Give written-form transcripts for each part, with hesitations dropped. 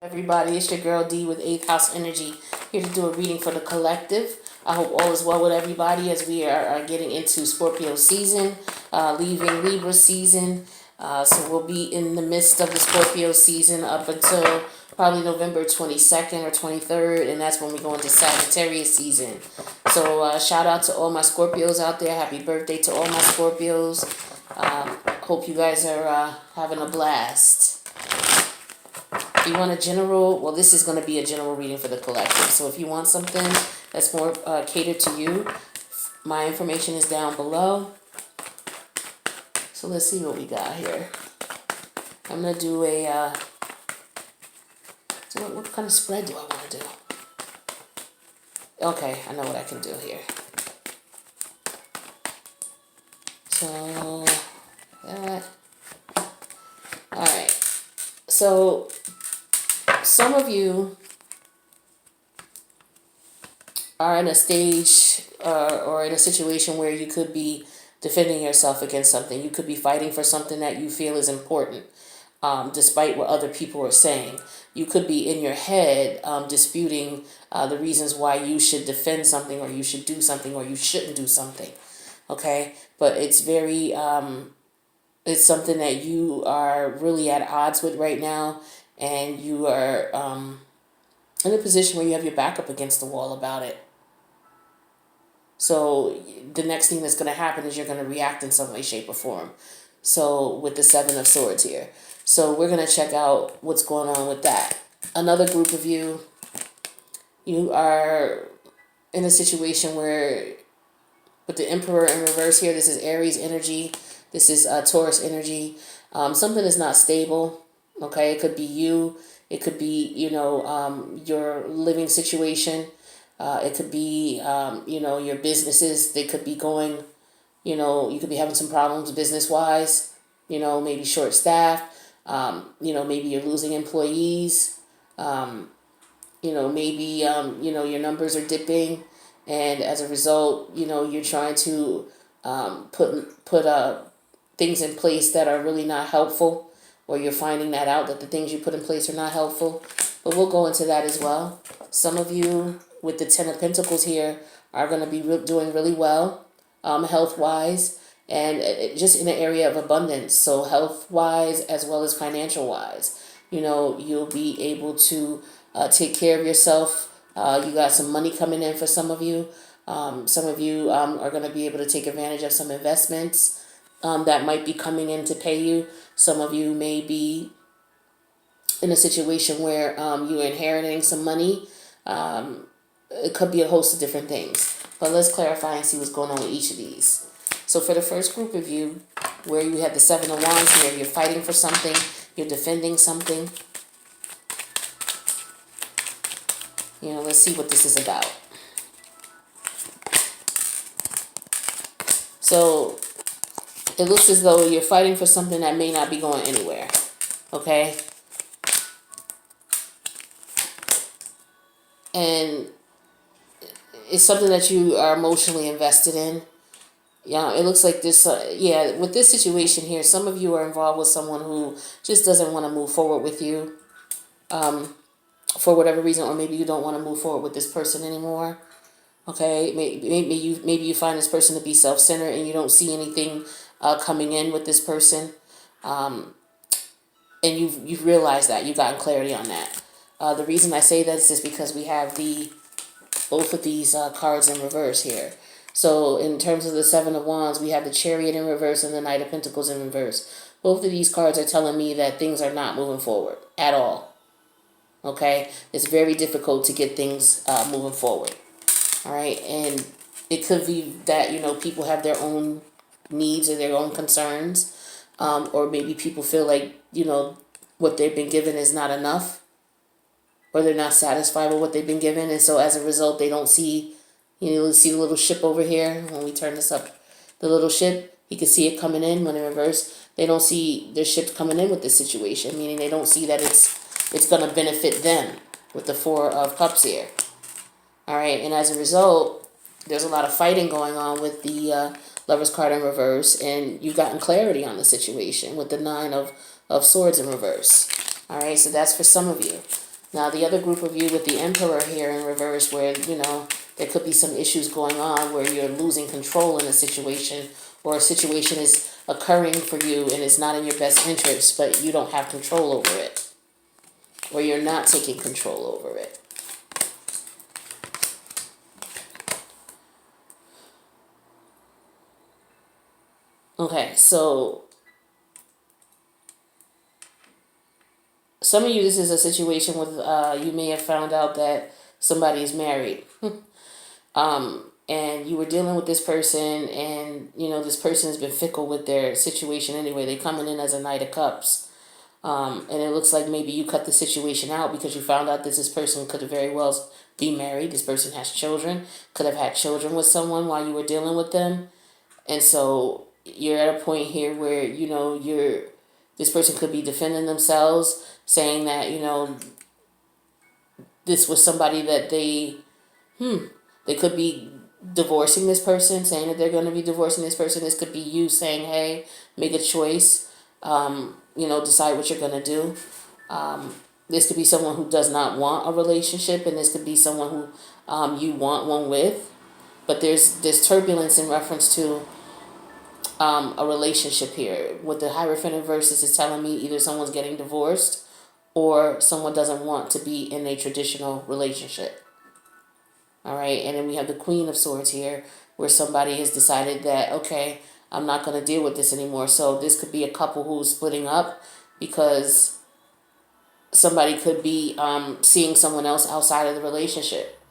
Everybody, it's your girl D with 8th House Energy, here to do a reading for the collective. I hope all is well with everybody as we are getting into Scorpio season, leaving Libra season. So we'll be in the midst of the Scorpio season up until probably November 22nd or 23rd, and that's when we go into Sagittarius season. So shout out to all my Scorpios out there. Happy birthday to all my Scorpios. Hope you guys are having a blast. If you want a general, well, this is going to be a general reading for the collective. So if you want something that's more catered to you, my information is down below. So let's see what we got here. I'm going to do a, so what kind of spread do I want to do? Okay, I know what I can do here. So, that. Alright. So, some of you are in a stage or in a situation where you could be defending yourself against something. You could be fighting for something that you feel is important, despite what other people are saying. You could be in your head disputing the reasons why you should defend something, or you should do something, or you shouldn't do something. Okay? But it's very, it's something that you are really at odds with right now, and you are in a position where you have your back up against the wall about it. So the next thing that's going to happen is you're going to react in some way, shape, or form. So with the 7 of Swords here. So we're going to check out what's going on with that. Another group of you, you are in a situation where with the Emperor in reverse here, this is Aries energy. This is Taurus energy. Something is not stable. Okay, it could be you. It could be, your living situation. It could be, your businesses. They could be going, you could be having some problems business-wise. Maybe short-staffed. Maybe you're losing employees. Maybe, your numbers are dipping. And as a result, you're trying to put things in place that are really not helpful, or you're finding that out that the things you put in place are not helpful. But we'll go into that as well. Some of you with the 10 of Pentacles here are going to be doing really well, health-wise, and just in the area of abundance. So health-wise as well as financial-wise. You'll be able to take care of yourself. You got some money coming in for some of you. Some of you are going to be able to take advantage of some investments that might be coming in to pay you. Some of you may be in a situation where you're inheriting some money. It could be a host of different things. But let's clarify and see what's going on with each of these. So for the first group of you, where you have the 7 of Wands here, you're fighting for something, you're defending something. Let's see what this is about. So it looks as though you're fighting for something that may not be going anywhere. Okay? And it's something that you are emotionally invested in. It looks like this, with this situation here, some of you are involved with someone who just doesn't want to move forward with you for whatever reason, or maybe you don't want to move forward with this person anymore. Okay, maybe you find this person to be self-centered and you don't see anything coming in with this person, and you've realized that, you've gotten clarity on that. The reason I say that is because we have both of these cards in reverse here. So in terms of the 7 of Wands, we have the Chariot in reverse and the Knight of Pentacles in reverse. Both of these cards are telling me that things are not moving forward at all. Okay, it's very difficult to get things moving forward. All right, and it could be that people have their own needs or their own concerns, or maybe people feel like what they've been given is not enough, or they're not satisfied with what they've been given, and so as a result, they don't see. See the little ship over here. When we turn this up, the little ship, you can see it coming in. When in reverse, they don't see their ship coming in with this situation, meaning they don't see that it's going to benefit them with the 4 of Cups here. All right, and as a result, there's a lot of fighting going on with the Lover's card in reverse, and you've gotten clarity on the situation with the 9 of Swords in reverse. All right, so that's for some of you. Now, the other group of you with the Emperor here in reverse, where, you know, there could be some issues going on where you're losing control in a situation, or a situation is occurring for you and it's not in your best interest, but you don't have control over it, or you're not taking control over it. Okay, so some of you, this is a situation with, you may have found out that somebody is married. And you were dealing with this person, and, you know, this person has been fickle with their situation anyway. They coming in as a Knight of Cups. And it looks like maybe you cut the situation out because you found out that this person could have very well be married. This person has children, could have had children with someone while you were dealing with them. And so you're at a point here where, you know, this person could be defending themselves, saying that, you know, this was somebody that they could be divorcing this person, saying that they're going to be divorcing this person. This could be you saying, hey, make a choice, you know, decide what you're going to do. This could be someone who does not want a relationship, and this could be someone who you want one with. But there's turbulence in reference to a relationship here. With the Hierophant in verses is telling me either someone's getting divorced or someone doesn't want to be in a traditional relationship. All right, and then we have the Queen of Swords here, where somebody has decided that, okay, I'm not going to deal with this anymore. So this could be a couple who's splitting up because somebody could be seeing someone else outside of the relationship.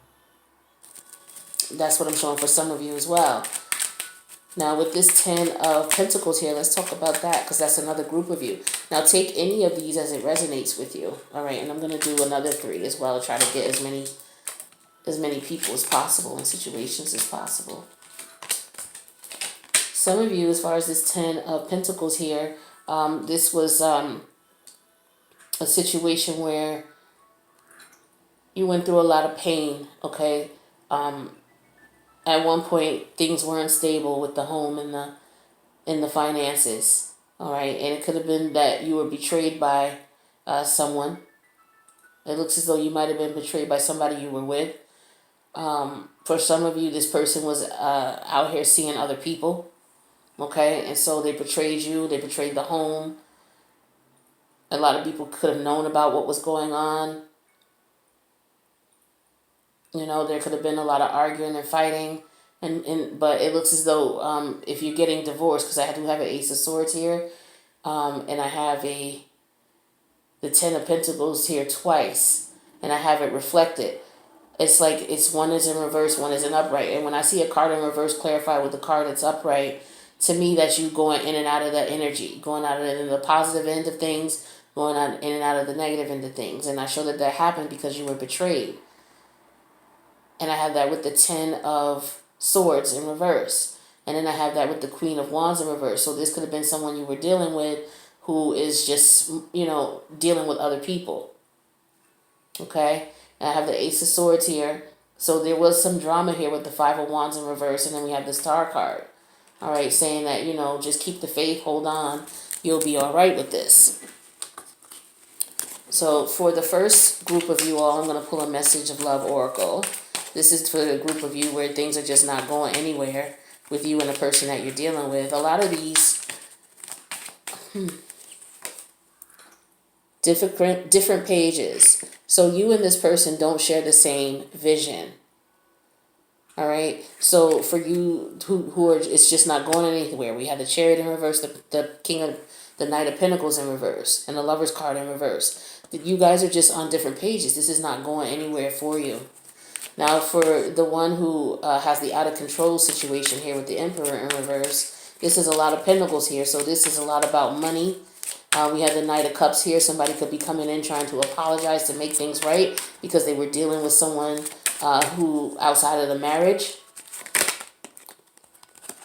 That's what I'm showing for some of you as well. Now, with this 10 of Pentacles here, let's talk about that, because that's another group of you. Now, take any of these as it resonates with you. All right, and I'm going to do another 3 as well to try to get as many people as possible and situations as possible. Some of you, as far as this 10 of Pentacles here, this was a situation where you went through a lot of pain, okay? At one point, things weren't stable with the home and the finances, all right? And it could have been that you were betrayed by someone. It looks as though you might have been betrayed by somebody you were with. For some of you, this person was out here seeing other people, okay? And so they betrayed you. They betrayed the home. A lot of people could have known about what was going on. You know, there could have been a lot of arguing and fighting. But it looks as though if you're getting divorced, because I do have an Ace of Swords here, and I have the 10 of Pentacles here twice, and I have it reflected. It's like one is in reverse, one is in upright. And when I see a card in reverse clarified with the card that's upright, to me that's you going in and out of that energy, going out of the positive end of things, going on in and out of the negative end of things. And I show that happened because you were betrayed. And I have that with the 10 of Swords in reverse. And then I have that with the Queen of Wands in reverse. So this could have been someone you were dealing with who is just, you know, dealing with other people. Okay? And I have the Ace of Swords here. So there was some drama here with the 5 of Wands in reverse. And then we have the Star card. All right, saying that, you know, just keep the faith, hold on. You'll be all right with this. So for the first group of you all, I'm going to pull a Message of Love Oracle. This is for the group of you where things are just not going anywhere with you and the person that you're dealing with. A lot of these different pages. So you and this person don't share the same vision. All right. So for you who are, it's just not going anywhere. We have the Chariot in reverse, the Knight of Pentacles in reverse, and the Lover's card in reverse. You guys are just on different pages. This is not going anywhere for you. Now, for the one who has the out of control situation here with the Emperor in reverse, this is a lot of Pentacles here. So this is a lot about money. We have the Knight of Cups here. Somebody could be coming in trying to apologize to make things right because they were dealing with someone who outside of the marriage.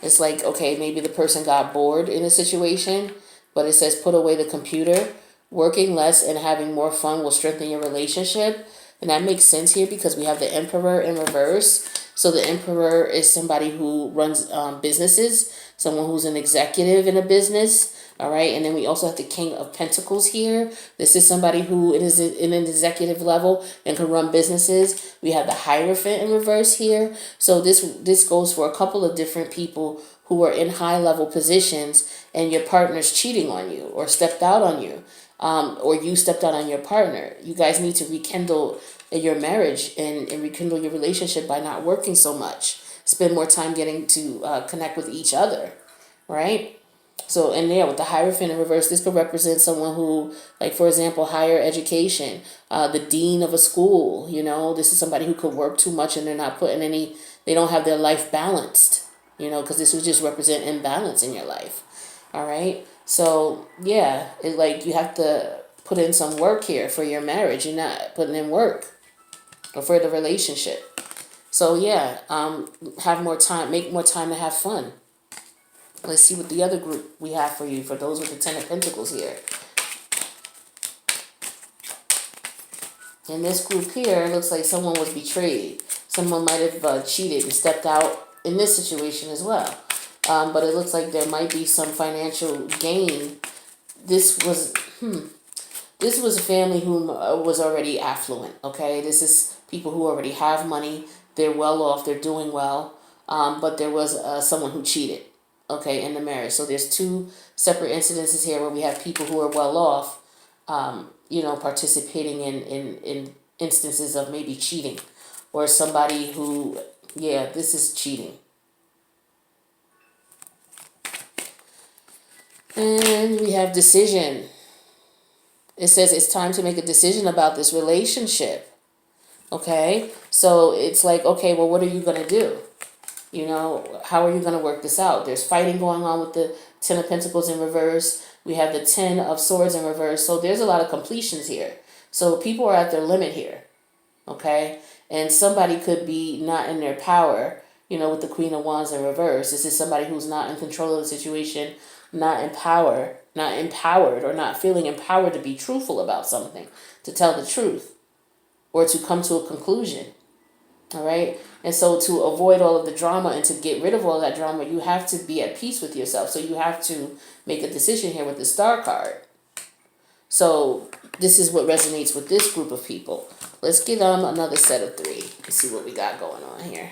It's like, okay, maybe the person got bored in a situation, but it says put away the computer. Working less and having more fun will strengthen your relationship. And that makes sense here because we have the Emperor in reverse. So the Emperor is somebody who runs businesses, someone who's an executive in a business. All right, and then we also have the King of Pentacles here. This is somebody who is in an executive level and can run businesses. We have the Hierophant in reverse here. So this goes for a couple of different people who are in high level positions, and your partner's cheating on you or stepped out on you, or you stepped out on your partner. You guys need to rekindle your marriage and rekindle your relationship by not working so much. Spend more time getting to connect with each other, right? So, and there with the Hierophant in reverse, this could represent someone who, like, for example, higher education, the dean of a school. This is somebody who could work too much and they're not putting they don't have their life balanced, because this would just represent imbalance in your life. All right. So, yeah, like you have to put in some work here for your marriage. You're not putting in work or for the relationship. So, yeah, have more time, make more time to have fun. Let's see what the other group we have for you, for those with the Ten of Pentacles here. In this group here, it looks like someone was betrayed. Someone might have cheated and stepped out in this situation as well. But it looks like there might be some financial gain. This was a family who was already affluent, okay? This is people who already have money. They're well off. They're doing well. But there was someone who cheated, okay, in the marriage. So there's two separate incidences here where we have people who are well off, participating in instances of maybe cheating, or somebody who, this is cheating. And we have decision. It says it's time to make a decision about this relationship. Okay? So it's like, okay, well, what are you going to do? How are you going to work this out? There's fighting going on with the Ten of Pentacles in reverse. We have the Ten of Swords in reverse. So there's a lot of completions here. So people are at their limit here. Okay? And somebody could be not in their power, with the Queen of Wands in reverse. This is somebody who's not in control of the situation, not empowered, or not feeling empowered to be truthful about something, to tell the truth, or to come to a conclusion. All right? And so to avoid all of the drama and to get rid of all that drama, you have to be at peace with yourself. So you have to make a decision here with the Star card. So this is what resonates with this group of people. Let's get another set of three. Let's see what we got going on here.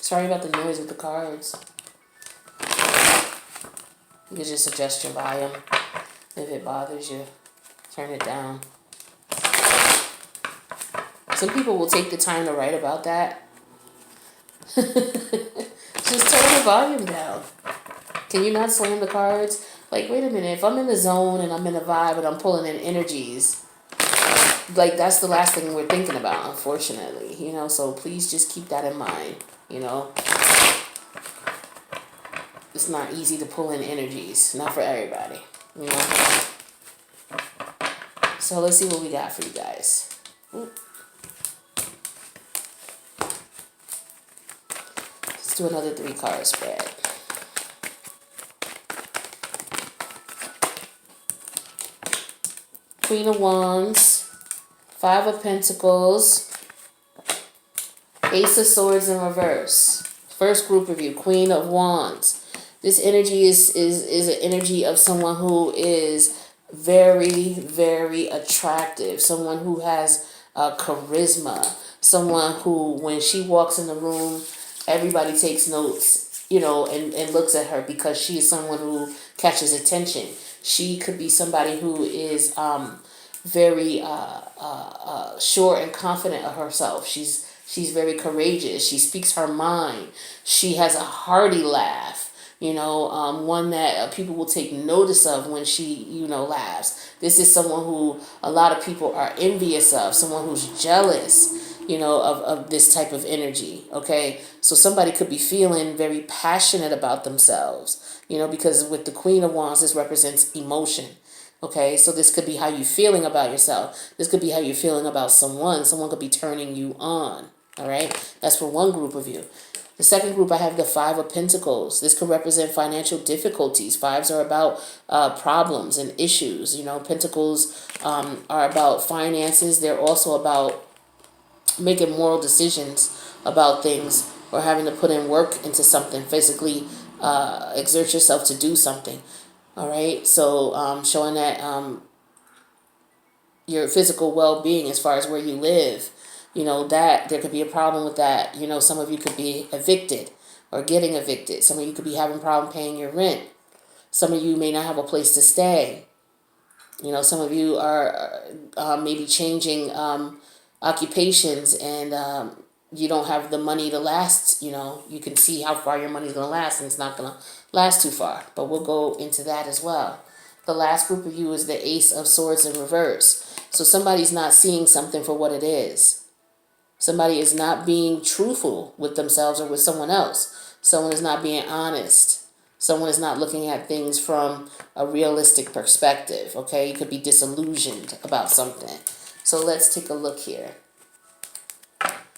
Sorry about the noise with the cards. You can just adjust your volume. If it bothers you, turn it down. Some people will take the time to write about that. Just turn the volume down. Can you not slam the cards? Like, wait a minute, if I'm in the zone and I'm in a vibe and I'm pulling in energies, like, that's the last thing we're thinking about, unfortunately. So please just keep that in mind. It's not easy to pull in energies, not for everybody. So let's see what we got for you guys. Ooh. Let's do another 3-card spread. Queen of Wands, 5 of Pentacles, Ace of Swords in reverse. First group review, Queen of Wands. This energy is an energy of someone who is very, very attractive. Someone who has charisma. Someone who, when she walks in the room, everybody takes notes, and looks at her because she is someone who catches attention. She could be somebody who is very sure and confident of herself. She's very courageous. She speaks her mind. She has a hearty laugh. One that people will take notice of when she, laughs. This is someone who a lot of people are envious of, someone who's jealous, of this type of energy, okay? So somebody could be feeling very passionate about themselves, because with the Queen of Wands, this represents emotion, Okay, so this could be how you're feeling about yourself. This could be how you're feeling about someone. Someone could be turning you on. All right, that's for one group of you. The second group, I have the Five of Pentacles. This could represent financial difficulties. Fives are about problems and issues. You know, Pentacles are about finances. They're also about making moral decisions about things or having to put in work into something, physically exert yourself to do something. All right, so showing that your physical well-being as far as where you live, you know, that there could be a problem with that. You know, some of you could be evicted or getting evicted. Some of you could be having a problem paying your rent. Some of you may not have a place to stay. You know, some of you are maybe changing occupations, and you don't have the money to last. You know, you can see how far your money's going to last, and it's not going to last too far. But we'll go into that as well. The last group of you is the Ace of Swords in reverse. So somebody's not seeing something for what it is. Somebody is not being truthful with themselves or with someone else. Someone is not being honest. Someone is not looking at things from a realistic perspective, okay? You could be disillusioned about something. So let's take a look here.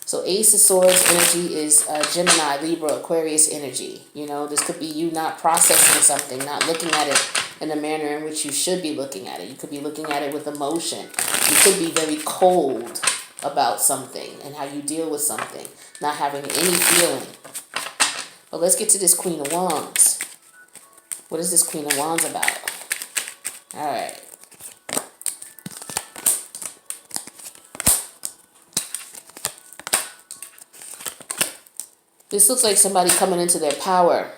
So Ace of Swords energy is Gemini, Libra, Aquarius energy. You know, this could be you not processing something, not looking at it in the manner in which you should be looking at it. You could be looking at it with emotion. You could be very cold about something and how you deal with something, not having any feeling. But let's get to this Queen of Wands. What is this Queen of Wands about? All right. This looks like somebody coming into their power.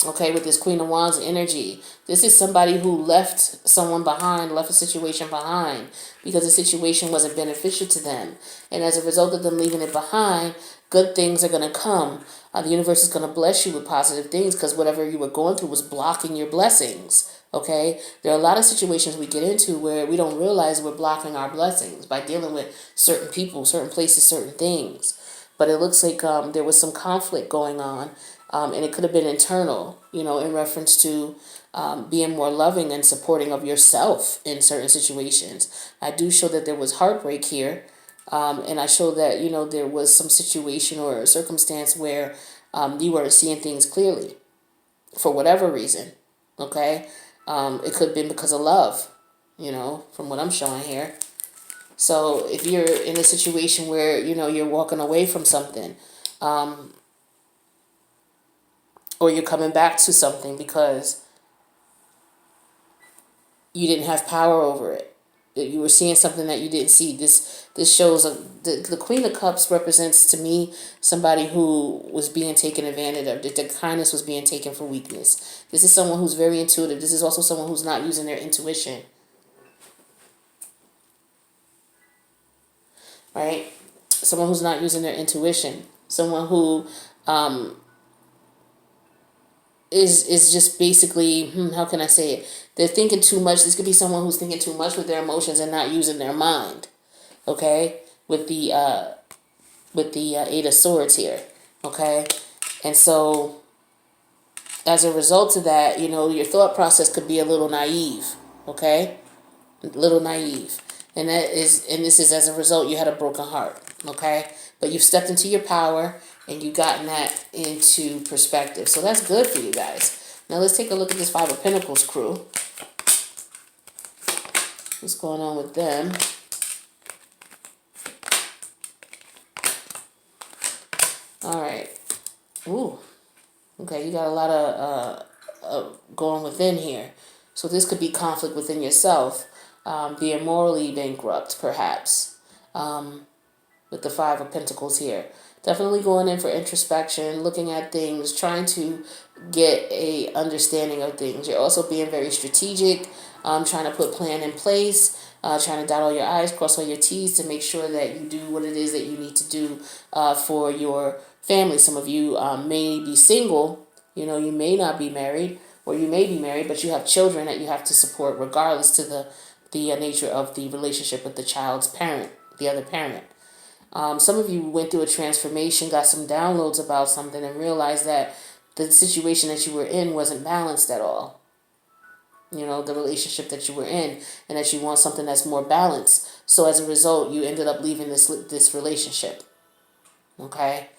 Okay, with this Queen of Wands energy. This is somebody who left someone behind, left a situation behind because the situation wasn't beneficial to them. And as a result of them leaving it behind, good things are going to come. The universe is going to bless you with positive things because whatever you were going through was blocking your blessings. Okay, there are a lot of situations we get into where we don't realize we're blocking our blessings by dealing with certain people, certain places, certain things. But it looks like there was some conflict going on. And it could have been internal, you know, in reference to being more loving and supporting of yourself in certain situations. I do show that there was heartbreak here. And I show that, you know, there was some situation or a circumstance where you weren't seeing things clearly for whatever reason. Okay. It could have been because of love, you know, from what I'm showing here. So if you're in a situation where, you know, you're walking away from something, or you're coming back to something because you didn't have power over it, that you were seeing something that you didn't see. This shows the Queen of Cups represents to me somebody who was being taken advantage of. The kindness was being taken for weakness. This is someone who's very intuitive. This is also someone who's not using their intuition. Right? Someone who's not using their intuition. Someone who is just basically, how can I say it? They're thinking too much. This could be someone who's thinking too much with their emotions and not using their mind. Okay, with the Eight of Swords here. Okay, and so as a result of that, you know, your thought process could be a little naive. Okay, a little naive, and this is as a result you had a broken heart. Okay, but you've stepped into your power and you've gotten that into perspective. So that's good for you guys. Now let's take a look at this Five of Pentacles crew. What's going on with them? All right. Ooh. Okay, you got a lot of going within here. So this could be conflict within yourself, being morally bankrupt, perhaps, with the Five of Pentacles here. Definitely going in for introspection, looking at things, trying to get a understanding of things. You're also being very strategic, trying to put plan in place, trying to dot all your I's, cross all your T's to make sure that you do what it is that you need to do for your family. Some of you may be single, you know, you may not be married, or you may be married, but you have children that you have to support regardless to the nature of the relationship with the child's parent, the other parent. Some of you went through a transformation, got some downloads about something, and realized that the situation that you were in wasn't balanced at all. the relationship that you were in, and that you want something that's more balanced. So as a result, you ended up leaving this relationship. Okay.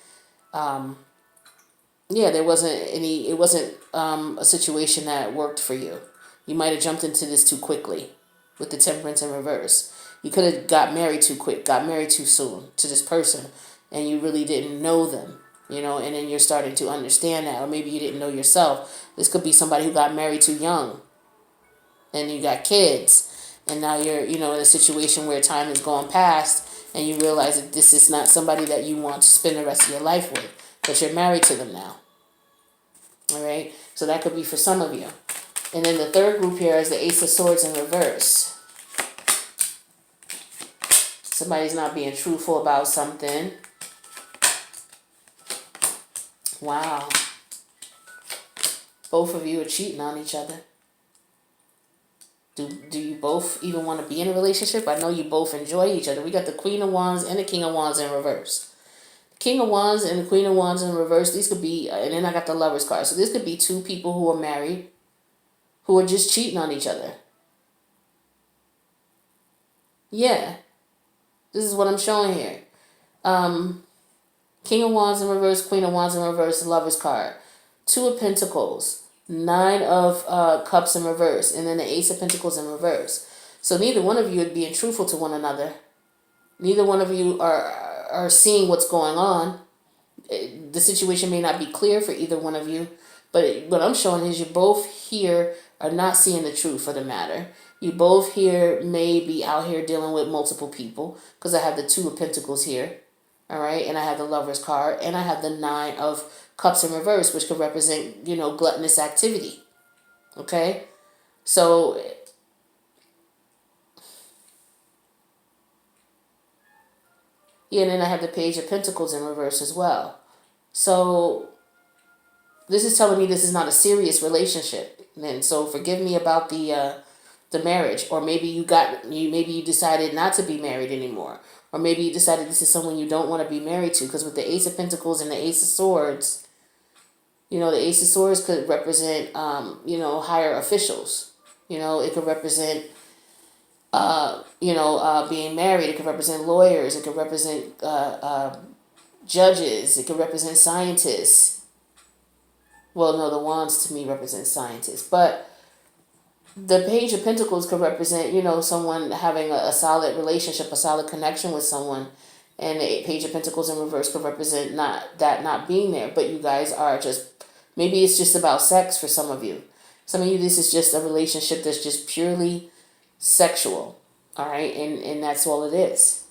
Yeah, there wasn't any. It wasn't a situation that worked for you. You might have jumped into this too quickly, with the temperance in reverse. You could have got married too quick, got married too soon to this person, and you really didn't know them. And then you're starting to understand that, or maybe you didn't know yourself. This could be somebody who got married too young, and you got kids, and now you're in a situation where time has gone past, and you realize that this is not somebody that you want to spend the rest of your life with, but you're married to them now. All right, so that could be for some of you. And then the third group here is the Ace of Swords in reverse. Somebody's not being truthful about something. Wow. Both of you are cheating on each other. Do you both even want to be in a relationship? I know you both enjoy each other. We got the Queen of Wands and the King of Wands in reverse. King of Wands and the Queen of Wands in reverse. These could be, and then I got the Lovers card. So this could be two people who are married, who are just cheating on each other. Yeah. This is what I'm showing here. King of Wands in reverse, Queen of Wands in reverse, Lovers card. Two of Pentacles. Nine of Cups in reverse. And then the Ace of Pentacles in reverse. So neither one of you are being truthful to one another. Neither one of you are seeing what's going on. The situation may not be clear for either one of you. But what I'm showing is you both here are not seeing the truth of the matter. You both here may be out here dealing with multiple people. Because I have the Two of Pentacles here. All right, and I have the Lovers card, and I have the Nine of Cups in reverse, which could represent, gluttonous activity. Okay, so yeah, and then I have the Page of Pentacles in reverse as well. So this is telling me this is not a serious relationship, and so forgive me about the marriage, or maybe you decided not to be married anymore. Or maybe you decided this is someone you don't want to be married to, because with the Ace of Pentacles and the Ace of Swords, the Ace of Swords could represent, higher officials. It could represent, being married. It could represent lawyers. It could represent judges. It could represent scientists. Well, no, the Wands to me represent scientists. But the Page of Pentacles could represent, someone having a solid relationship, a solid connection with someone. And the Page of Pentacles in reverse could represent not being there. But you guys are just, maybe it's just about sex for some of you. Some of you, this is just a relationship that's just purely sexual. All right? And that's all it is.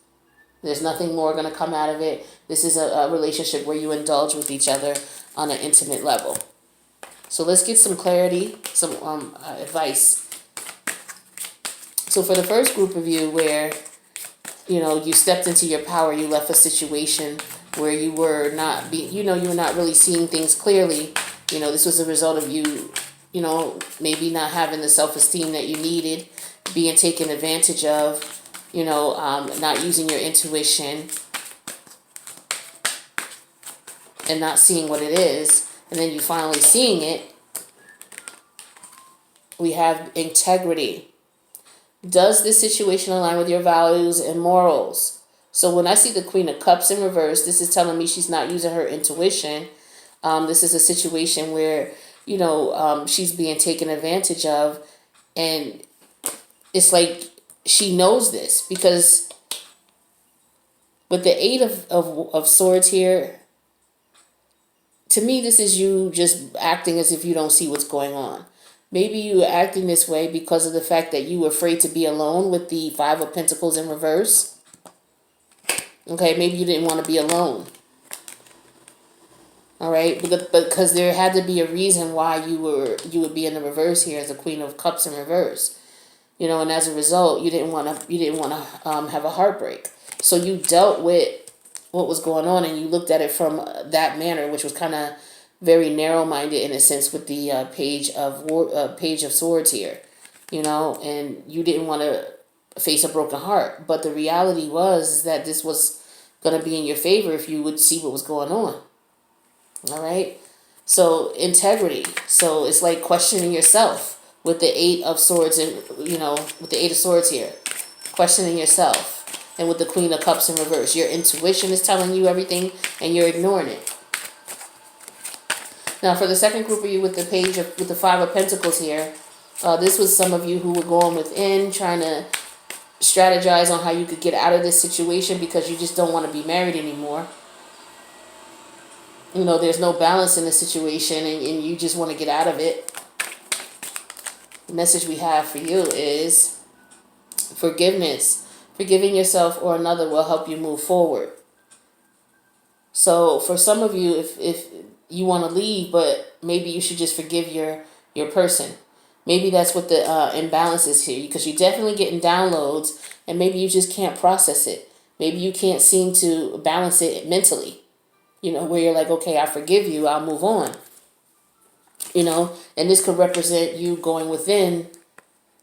There's nothing more going to come out of it. This is a relationship where you indulge with each other on an intimate level. So let's get some clarity, some advice. So for the first group of you where, you stepped into your power, you left a situation where you were not you were not really seeing things clearly. This was a result of you, maybe not having the self-esteem that you needed, being taken advantage of, not using your intuition and not seeing what it is. And then you finally seeing it. We have integrity. Does this situation align with your values and morals? So when I see the Queen of Cups in reverse, this is telling me she's not using her intuition. This is a situation where, she's being taken advantage of. And it's like she knows this, because with the Eight of Swords here, to me, this is you just acting as if you don't see what's going on. Maybe you are acting this way because of the fact that you were afraid to be alone with the Five of Pentacles in reverse. Okay, maybe you didn't want to be alone. All right, because there had to be a reason why you would be in the reverse here as a Queen of Cups in reverse. And as a result, you didn't want to have a heartbreak. So you dealt with what was going on, and you looked at it from that manner, which was kind of very narrow-minded in a sense, with the Page of Swords here, and you didn't want to face a broken heart. But the reality was that this was going to be in your favor if you would see what was going on. All right, so integrity. So it's like questioning yourself. with the Eight of Swords and, with the Eight of Swords here. Questioning yourself. And with the Queen of Cups in reverse. Your intuition is telling you everything and you're ignoring it. Now for the second group of you with the Five of Pentacles here, this was some of you who were going within, trying to strategize on how you could get out of this situation because you just don't want to be married anymore. There's no balance in the situation and you just want to get out of it. The message we have for you is forgiveness. Forgiving yourself or another will help you move forward. So for some of you, if you want to leave, but maybe you should just forgive your person. Maybe that's what the imbalance is here, because you're definitely getting downloads and maybe you just can't process it. Maybe you can't seem to balance it mentally, where you're like, okay, I forgive you, I'll move on. And this could represent you going within,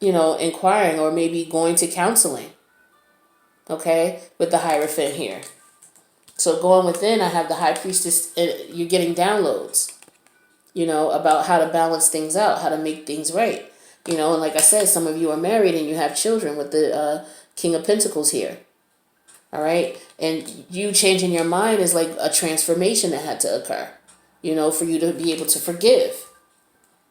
inquiring or maybe going to counseling. Okay, with the Hierophant here. So going within, I have the High Priestess. You're getting downloads, about how to balance things out, how to make things right. And like I said, some of you are married and you have children with the King of Pentacles here. All right, and you changing your mind is like a transformation that had to occur, for you to be able to forgive.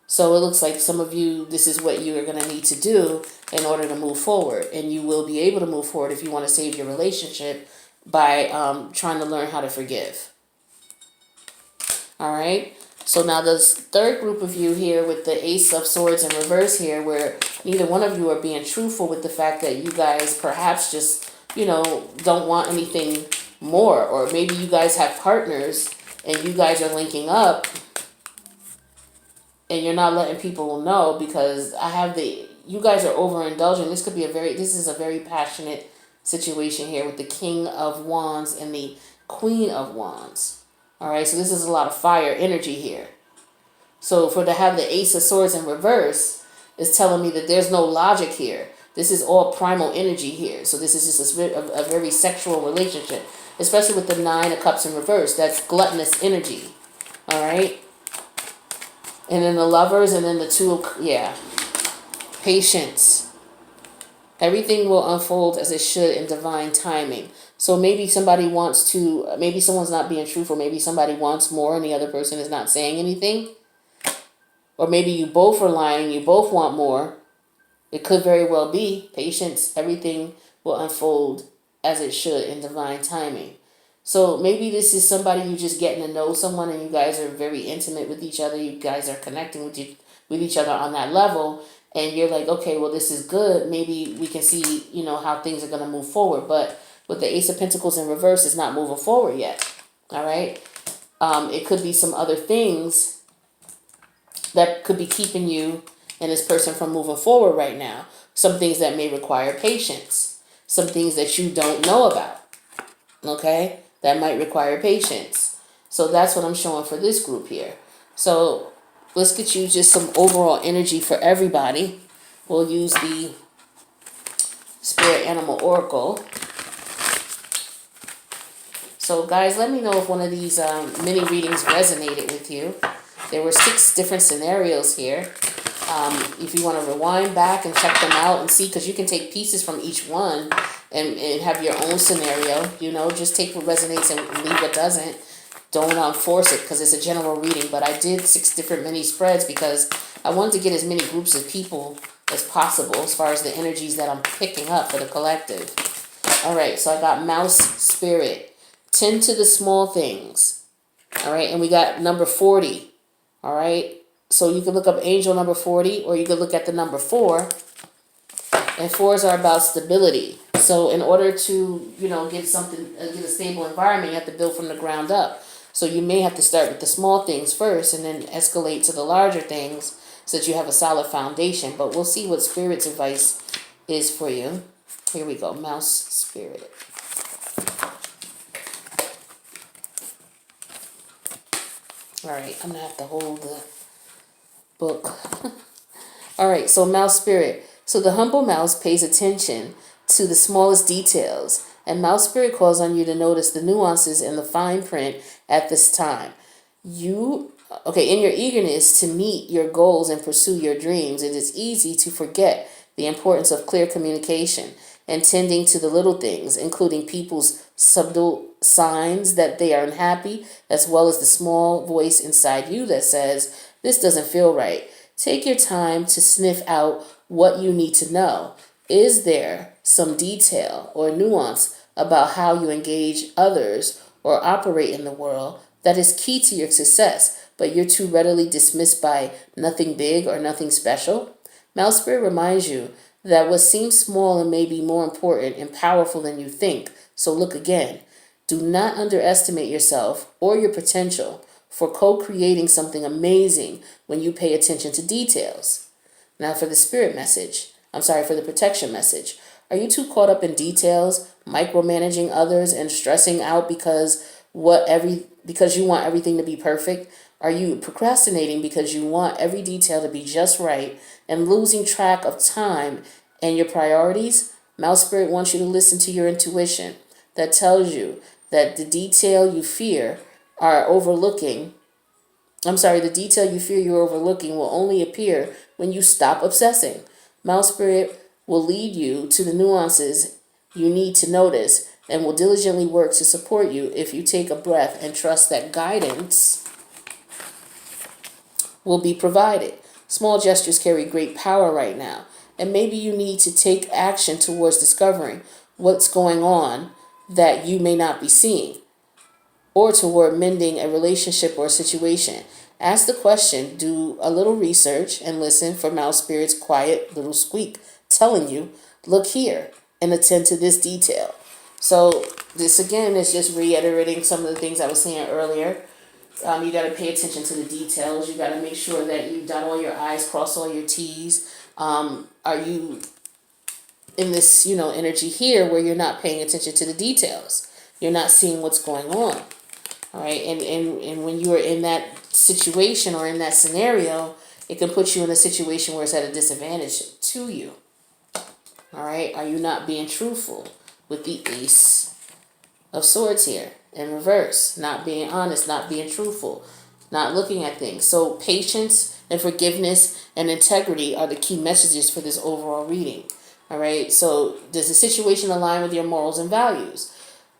So it looks like some of you, this is what you are going to need to do in order to move forward. And you will be able to move forward if you want to save your relationship by trying to learn how to forgive. All right. So now this third group of you here with the Ace of Swords in reverse here, where neither one of you are being truthful with the fact that you guys perhaps just, don't want anything more. Or maybe you guys have partners and you guys are linking up. And you're not letting people know because you guys are overindulging. This is a very passionate situation here with the King of Wands and the Queen of Wands. All right, so this is a lot of fire energy here. So to have the Ace of Swords in reverse is telling me that there's no logic here. This is all primal energy here. So this is just a very sexual relationship, especially with the Nine of Cups in reverse. That's gluttonous energy. All right. And then the Lovers, and then the patience. Everything will unfold as it should in divine timing. So maybe maybe someone's not being truthful. Maybe somebody wants more and the other person is not saying anything. Or maybe you both are lying, you both want more. It could very well be patience. Everything will unfold as it should in divine timing. So maybe this is somebody you just getting to know someone and you guys are very intimate with each other. You guys are connecting with each other on that level. And you're like, okay, well, this is good. Maybe we can see, how things are going to move forward. But with the Ace of Pentacles in reverse, it's not moving forward yet. All right. It could be some other things that could be keeping you and this person from moving forward right now. Some things that may require patience. Some things that you don't know about. Okay. That might require patience. So that's what I'm showing for this group here. So let's get you just some overall energy for everybody. We'll use the Spirit Animal Oracle. So guys, let me know if one of these mini readings resonated with you. There were 6 different scenarios here. If you want to rewind back and check them out and see, because you can take pieces from each one and have your own scenario, just take what resonates and leave what doesn't. Don't force it because it's a general reading. But I did 6 different mini spreads because I wanted to get as many groups of people as possible as far as the energies that I'm picking up for the collective. All right, so I got Mouse Spirit. Tend to the small things. All right, and we got number 40. All right, so you can look up angel number 40 or you can look at the number 4. And 4s are about stability. So in order to, get a stable environment, you have to build from the ground up. So you may have to start with the small things first and then escalate to the larger things so that you have a solid foundation. But we'll see what Spirit's advice is for you. Here we go, Mouse Spirit. All right, I'm going to have to hold the book. All right, so Mouse Spirit. So the humble mouse pays attention to the smallest details, and Mouse Spirit calls on you to notice the nuances and the fine print at this time. You Okay, in your eagerness to meet your goals and pursue your dreams, it is easy to forget the importance of clear communication and tending to the little things, including people's subtle signs that they are unhappy, as well as the small voice inside you that says, "This doesn't feel right." Take your time to sniff out what you need to know. Is there some detail or nuance about how you engage others or operate in the world that is key to your success, but you're too readily dismissed by nothing big or nothing special? Mouse Spirit reminds you that what seems small and may be more important and powerful than you think, so look again. Do not underestimate yourself or your potential for co-creating something amazing when you pay attention to details. Now for the spirit message, for the protection message. Are you too caught up in details, micromanaging others and stressing out because you want everything to be perfect? Are you procrastinating because you want every detail to be just right and losing track of time and your priorities? Mouse Spirit wants you to listen to your intuition that tells you that the detail you fear you're overlooking will only appear when you stop obsessing. Mouse Spirit will lead you to the nuances you need to notice and will diligently work to support you if you take a breath and trust that guidance will be provided. Small gestures carry great power right now, and maybe you need to take action towards discovering what's going on that you may not be seeing, or toward mending a relationship or a situation. Ask the question, do a little research, and listen for Mouse Spirit's quiet little squeak telling you, look here and attend to this detail. So this again is just reiterating some of the things I was saying earlier. You got to pay attention to the details. You got to make sure that you dot all your I's, cross all your T's. Are you in this, energy here where you're not paying attention to the details? You're not seeing what's going on. All right, and when you are in that situation or in that scenario, it can put you in a situation where it's at a disadvantage to you. All right, are you not being truthful with the Ace of Swords here in reverse? Not being honest, not being truthful, not looking at things. So patience and forgiveness and integrity are the key messages for this overall reading. All right, so does the situation align with your morals and values?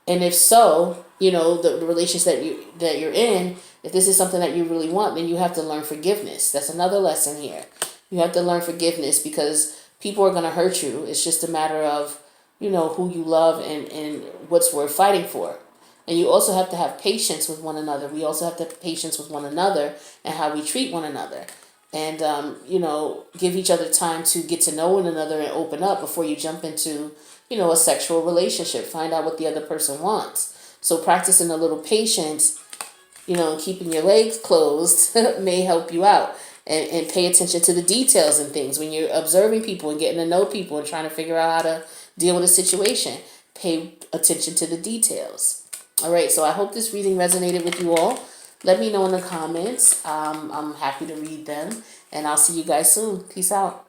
And if so, the relationship that you're in, if this is something that you really want, then you have to learn forgiveness. That's another lesson here. You have to learn forgiveness because people are going to hurt you. It's just a matter of, who you love and what's worth fighting for. And you also have to have patience with one another. We also have to have patience with one another and how we treat one another. And, give each other time to get to know one another and open up before you jump into a sexual relationship. Find out what the other person wants. So practicing a little patience, keeping your legs closed may help you out. And pay attention to the details and things. When you're observing people and getting to know people and trying to figure out how to deal with a situation, pay attention to the details. All right, so I hope this reading resonated with you all. Let me know in the comments. I'm happy to read them. And I'll see you guys soon. Peace out.